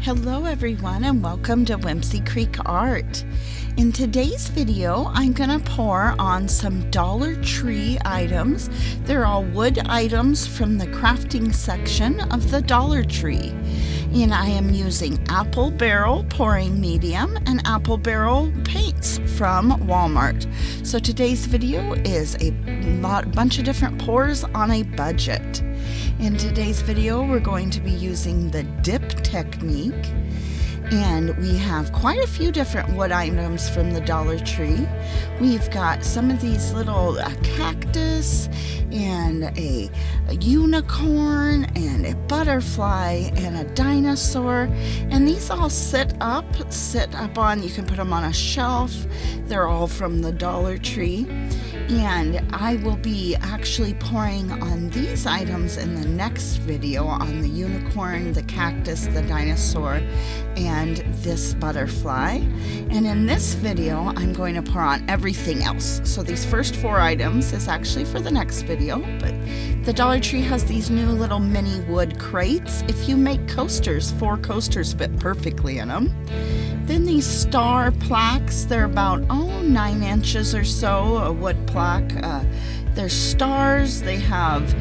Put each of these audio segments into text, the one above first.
Hello everyone and welcome to Whimsy Creek Art. In today's video, I'm going to pour on some Dollar Tree items. They're all wood items from the crafting section of the Dollar Tree. And I am using apple barrel pouring medium and apple barrel paints from Walmart. So today's video is a bunch of different pours on a budget. In today's video, we're going to be using the dip technique, and we have quite a few different wood items from the Dollar Tree. We've got some of these little cactus and a unicorn and a butterfly and a dinosaur, and these all sit up on, you can put them on a shelf. They're all from the Dollar Tree. And I will be actually pouring on these items in the next video, on the unicorn, the cactus, the dinosaur, and this butterfly. And in this video, I'm going to pour on everything else. So these first 4 items is actually for the next video, but the Dollar Tree has these new little mini wood crates. If you make coasters, 4 coasters fit perfectly in them. Then these star plaques, they're about 9 inches or so, a wood plaque. They're stars, they have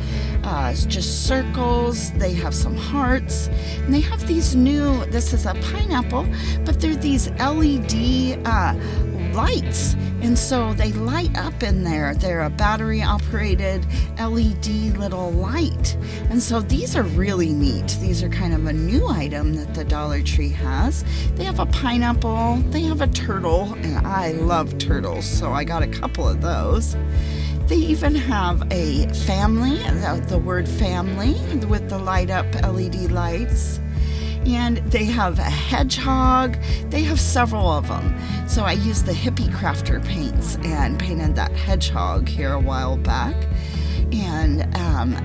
just circles, they have some hearts, and they have these new, this is a pineapple, but they're these LED lights, and so they light up in there. They're a battery operated LED little light, and so these are really neat. These are kind of a new item that the Dollar Tree has. They have a pineapple, they have a turtle, and I love turtles, so I got a couple of those. They even have a family, the word family, with the light up LED lights. And they have a hedgehog. They have several of them. So I used the Hippie Crafter paints and painted that hedgehog here a while back. And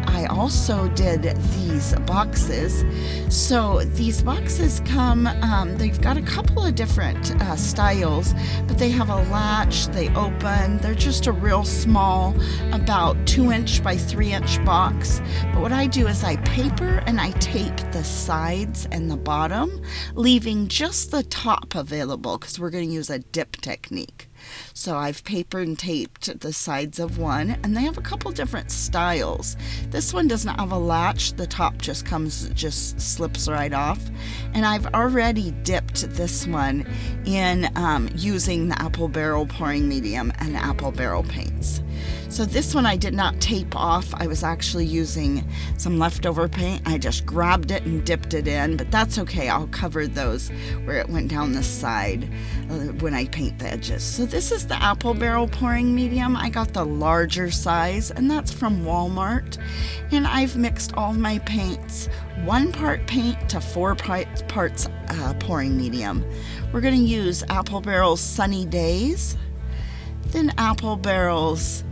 I also did these boxes. So these boxes come, they've got a couple of different styles, but they have a latch, they open, they're just a real small, about 2-inch by 3-inch box. But what I do is I paper and I tape the sides and the bottom, leaving just the top available because we're going to use a dip technique. So I've papered and taped the sides of one, and they have a couple different styles. This one does not have a latch. The top just slips right off. And I've already dipped this one in using the apple barrel pouring medium and apple barrel paints. So this one I did not tape off. I was actually using some leftover paint. I just grabbed it and dipped it in, but that's okay. I'll cover those where it went down the side when I paint the edges. So this is the apple barrel pouring medium. I got the larger size, and that's from Walmart. And I've mixed all my paints, 1 part paint to 4 parts pouring medium. We're going to use apple barrel's Sunny Days, then apple barrel's,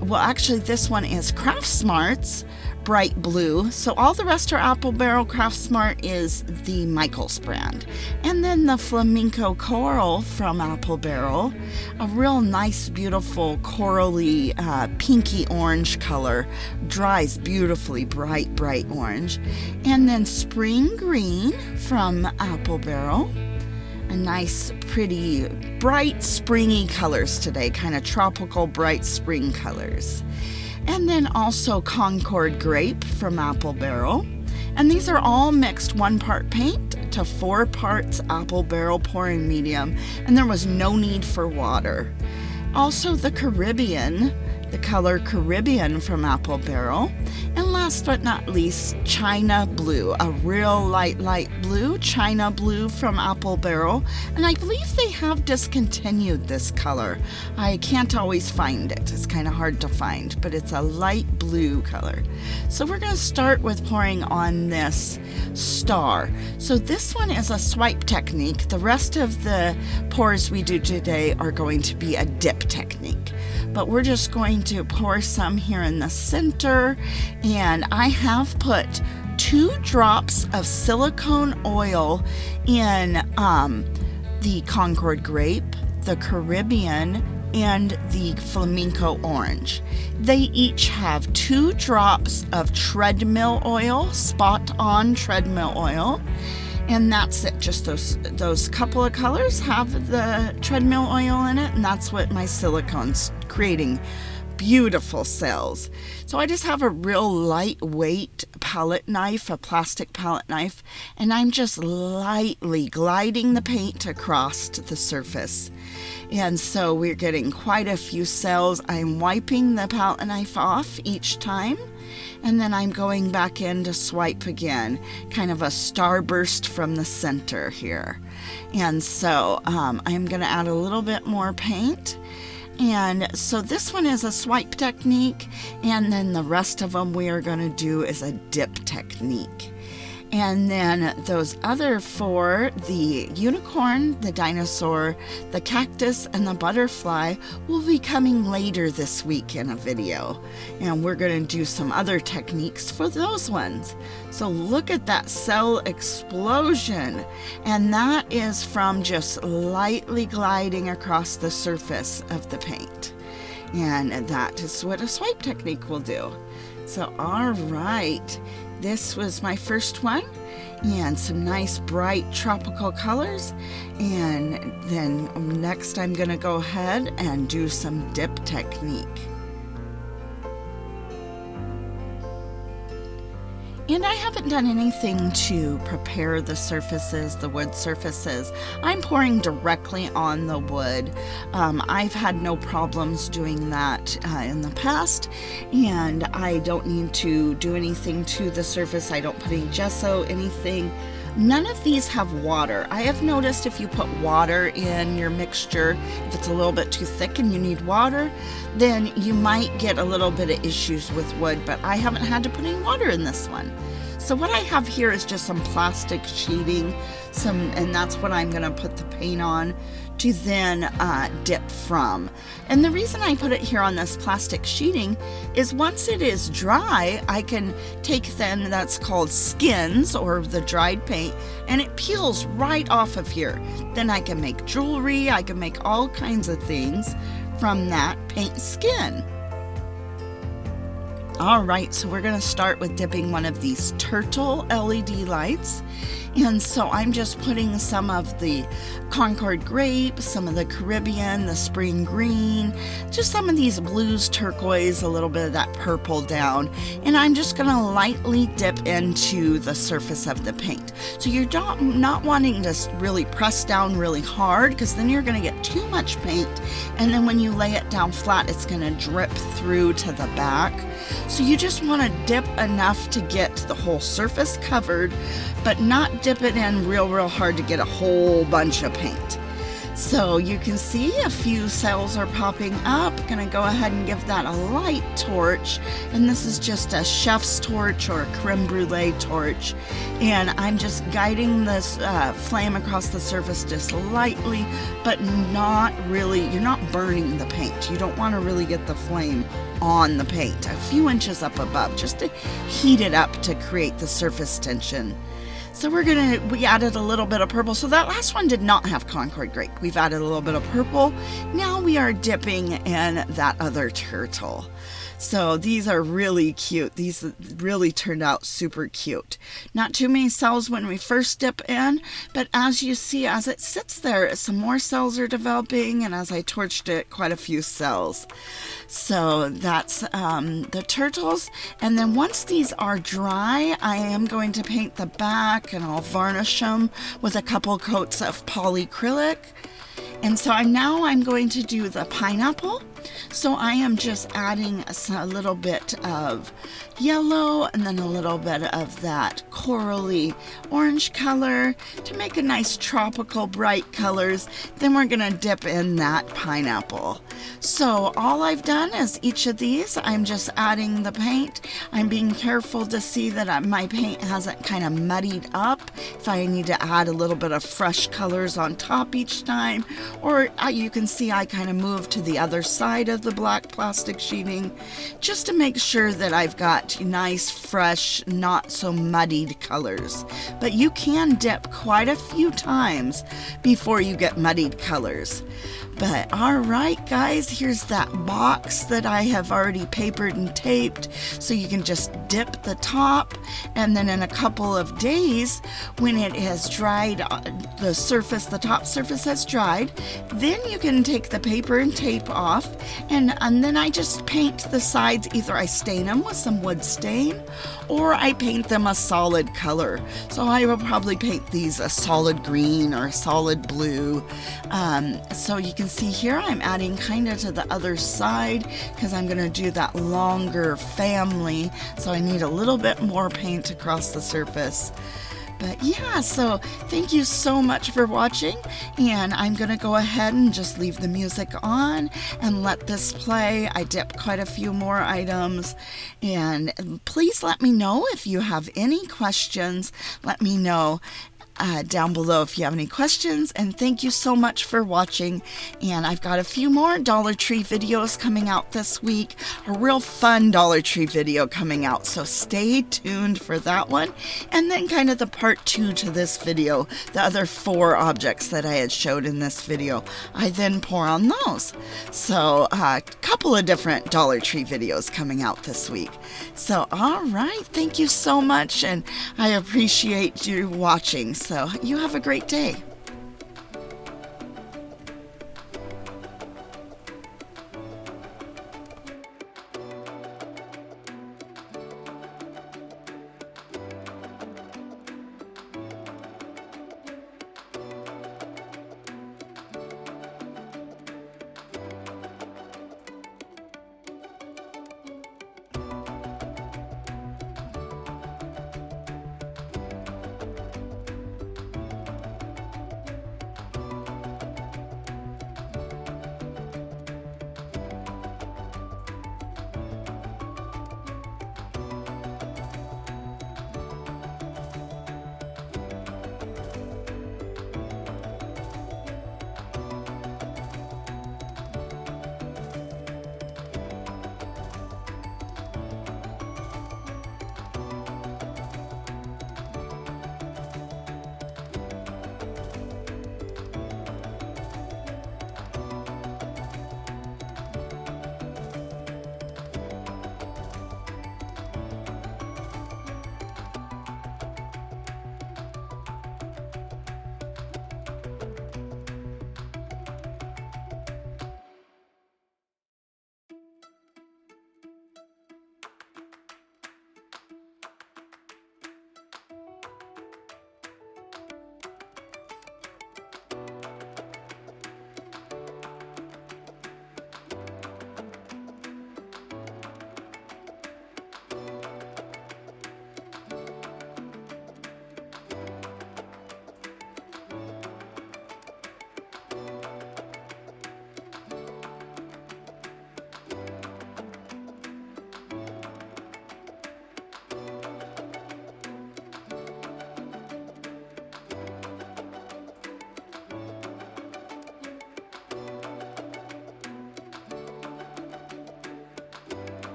well, actually this one is Craft Smart's bright blue. So all the rest are apple barrel. Craft Smart is the Michaels brand. And then the flamenco coral from apple barrel, a real nice, beautiful corally pinky orange color, dries beautifully, bright orange. And then spring green from apple barrel. A nice, pretty, bright, springy colors today, kind of tropical, bright spring colors. And then also Concord grape from apple barrel. And these are all mixed 1 part paint to 4 parts apple barrel pouring medium, and there was no need for water. Also the Caribbean, the color Caribbean from apple barrel. And last but not least, China blue, a real light blue, China blue from apple barrel. And I believe they have discontinued this color. I can't always find it. It's kind of hard to find, but it's a light blue color. So we're going to start with pouring on this star. So this one is a swipe technique. The rest of the pours we do today are going to be a dip technique. But we're just going to pour some here in the center, and I have put 2 drops of silicone oil in the Concord grape, the Caribbean, and the flamenco orange. They each have 2 drops of treadmill oil, spot on treadmill oil, And that's it. Just those couple of colors have the treadmill oil in it, and that's what my silicone's creating. Beautiful cells. So I just have a real lightweight palette knife, a plastic palette knife, and I'm just lightly gliding the paint across the surface. And so we're getting quite a few cells. I'm wiping the palette knife off each time, and then I'm going back in to swipe again, kind of a starburst from the center here. And so I'm going to add a little bit more paint. And so this one is a swipe technique, and then the rest of them we are going to do is a dip technique. And then those other four, the unicorn, the dinosaur, the cactus, and the butterfly, will be coming later this week in a video. And we're going to do some other techniques for those ones. So look at that cell explosion. And that is from just lightly gliding across the surface of the paint. And that is what a swipe technique will do. So, all right. This was my first one, and some nice bright tropical colors. And then next I'm going to go ahead and do some dip technique. And I haven't done anything to prepare the surfaces, the wood surfaces. I'm pouring directly on the wood. I've had no problems doing that in the past, and I don't need to do anything to the surface. I don't put any gesso, anything. None of these have water. I have noticed if you put water in your mixture, if it's a little bit too thick and you need water, then you might get a little bit of issues with wood, but I haven't had to put any water in this one. So what I have here is just some plastic sheeting, and that's what I'm going to put the paint on to then dip from. And the reason I put it here on this plastic sheeting is once it is dry, I can take then, that's called skins or the dried paint, and it peels right off of here. Then I can make jewelry, I can make all kinds of things from that paint skin. All right, so we're going to start with dipping one of these turtle LED lights. And so I'm just putting some of the Concord grape, some of the Caribbean, the spring green, just some of these blues, turquoise, a little bit of that purple down. And I'm just going to lightly dip into the surface of the paint. So you're not wanting to really press down really hard, because then you're going to get too much paint. And then when you lay it down flat, it's going to drip through to the back. So you just want to dip enough to get the whole surface covered, but not dip it in real hard to get a whole bunch of paint. So you can see a few cells are popping up. Gonna go ahead and give that a light torch, and this is just a chef's torch or a creme brulee torch, and I'm just guiding this flame across the surface just lightly, but not really. You're not burning the paint. You don't want to really get the flame on the paint, a few inches up above, just to heat it up to create the surface tension. So we added a little bit of purple. So that last one did not have Concord grape. We've added a little bit of purple. Now we are dipping in that other turtle. So these are really cute. These really turned out super cute. Not too many cells when we first dip in, but as you see, as it sits there, some more cells are developing, and as I torched it, quite a few cells. So that's the turtles. And then once these are dry, I am going to paint the back, and I'll varnish them with a couple coats of polyacrylic. And so I'm going to do the pineapple. So I am just adding a little bit of yellow and then a little bit of that corally orange color to make a nice tropical bright colors. Then we're going to dip in that pineapple. So all I've done is each of these, I'm just adding the paint. I'm being careful to see that my paint hasn't kind of muddied up. If I need to add a little bit of fresh colors on top each time, or you can see I kind of move to the other side side of the black plastic sheeting, just to make sure that I've got nice, fresh, not so muddied colors. But you can dip quite a few times before you get muddied colors. But all right, guys, here's that box that I have already papered and taped, so you can just dip the top, and then in a couple of days, when it has dried, the top surface has dried, then you can take the paper and tape off, and then I just paint the sides. Either I stain them with some wood stain, or I paint them a solid color. So I will probably paint these a solid green or a solid blue. So you can see here I'm adding kind of to the other side because I'm going to do that longer family, so I need a little bit more paint across the surface. But yeah, so thank you so much for watching, and I'm going to go ahead and just leave the music on and let this play. I dipped quite a few more items, and please let me know if you have any questions. Let me know down below if you have any questions, and thank you so much for watching. And I've got a few more Dollar Tree videos coming out this week, a real fun Dollar Tree video coming out, so stay tuned for that one. And then kind of the part 2 to this video, the other 4 objects that I had showed in this video, I then pour on those. So a couple of different Dollar Tree videos coming out this week. So all right, thank you so much, and I appreciate you watching. So you have a great day.